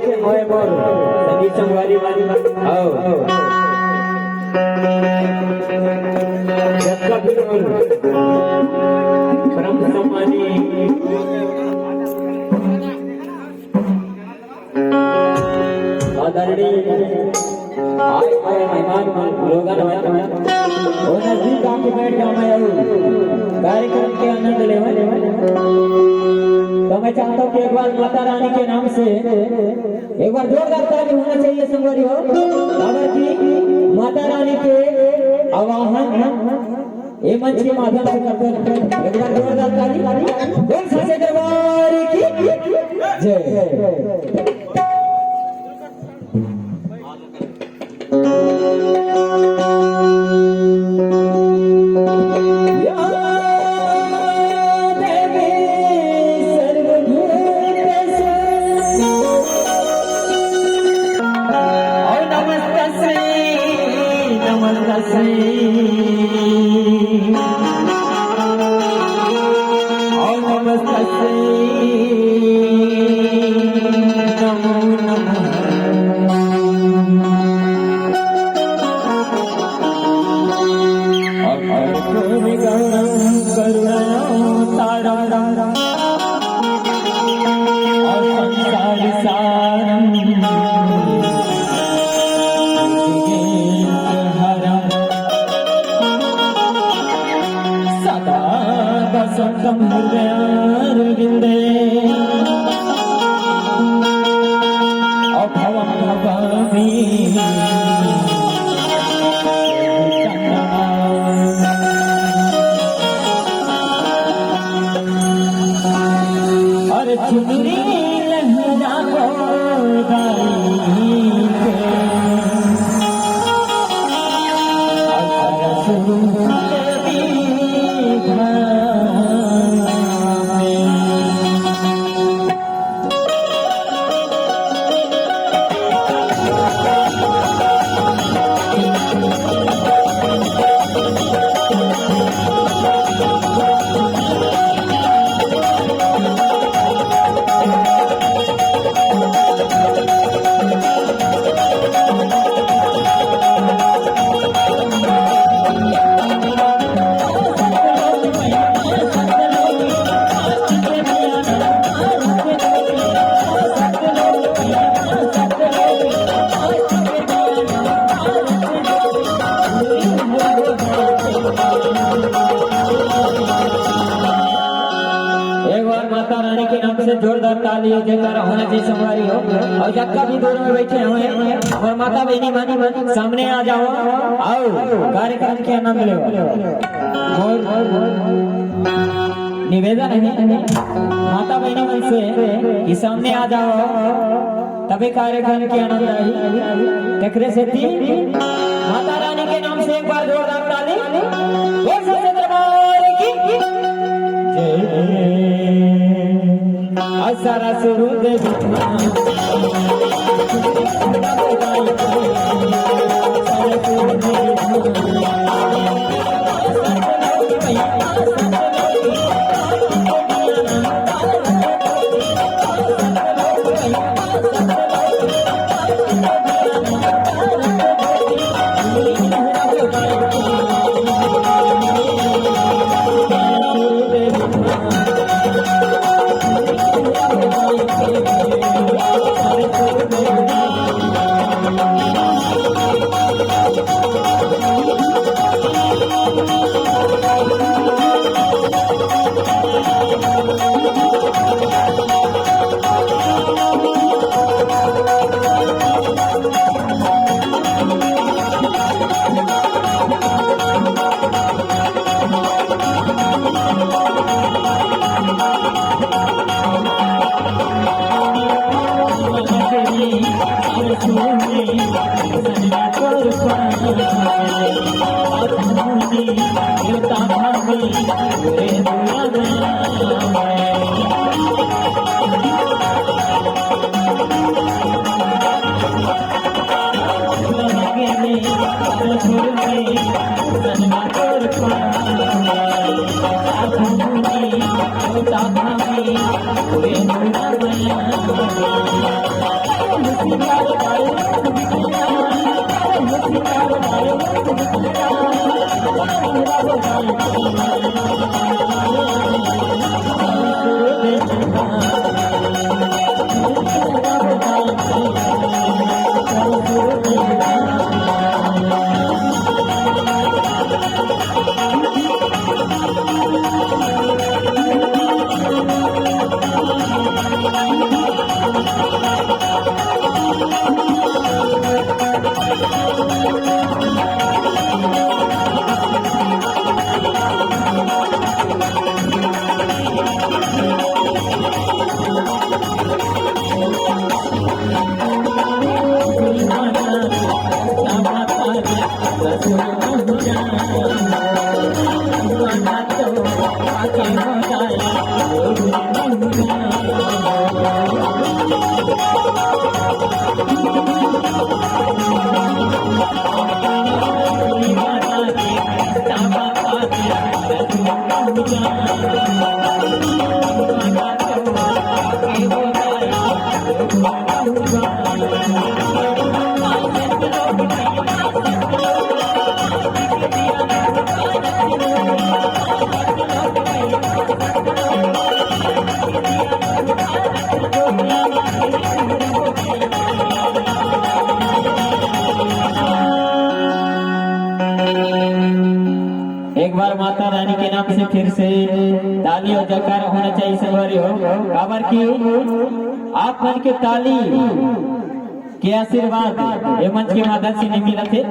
होय मोर सदी संगवारी वाली आओ जक्का भी परम सम्मानी आदरणीय आए मेहमान लोगन और नजदीक आके बैठ जाओ मैं कार्यक्रम के आनंद लेवा तो मैं चाहता हूँ कि एक बार माता रानी के नाम से एक बार जोरदार ताली होना चाहिए संगवारी हो अगर कि माता रानी के आवाहन ये मंच के माध्यम से करते हैं एक बार जोरदार ताली बोल सच्चे दरबार की जय जोरदार ताली जयकारा होना चाहिए संगवारी हो और जक्का भी दूर में बैठे हुए और माता बहनी मानी सामने आ जाओ आओ कार्यक्रम के आनंद लो निवेदन है माता बहनी मन से कि सामने आ जाओ तभी कार्यक्रम के आनंद आई तकरे से माता रानी के नाम से एक बार जोरदार ताली बोल सच्चे दरबार की जय सारा शुरू दे एक बार माता रानी के नाम से फिर से ताली और जयकारा होना चाहिए सब हो खबर की आप मन के ताली के आशीर्वाद ये मंच के माध्यम से नहीं मिला थे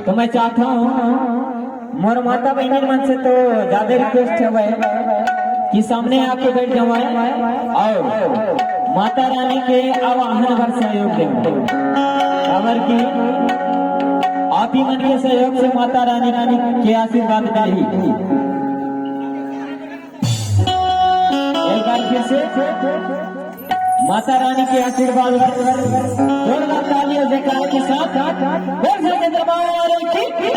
तो मैं चाहता हूँ मोर माता बहनी मन से तो ज्यादा रिक्वेस्ट है कि सामने आके बैठ जाए और माता रानी के आवाहन पर सहयोग दें खबर की आप ही मन के सहयोग से माता रानी के आशीर्वाद मिली। एक बार फिर से माता रानी के आशीर्वाद जोरदार तालियों से के साथ बोल सकते दरबार की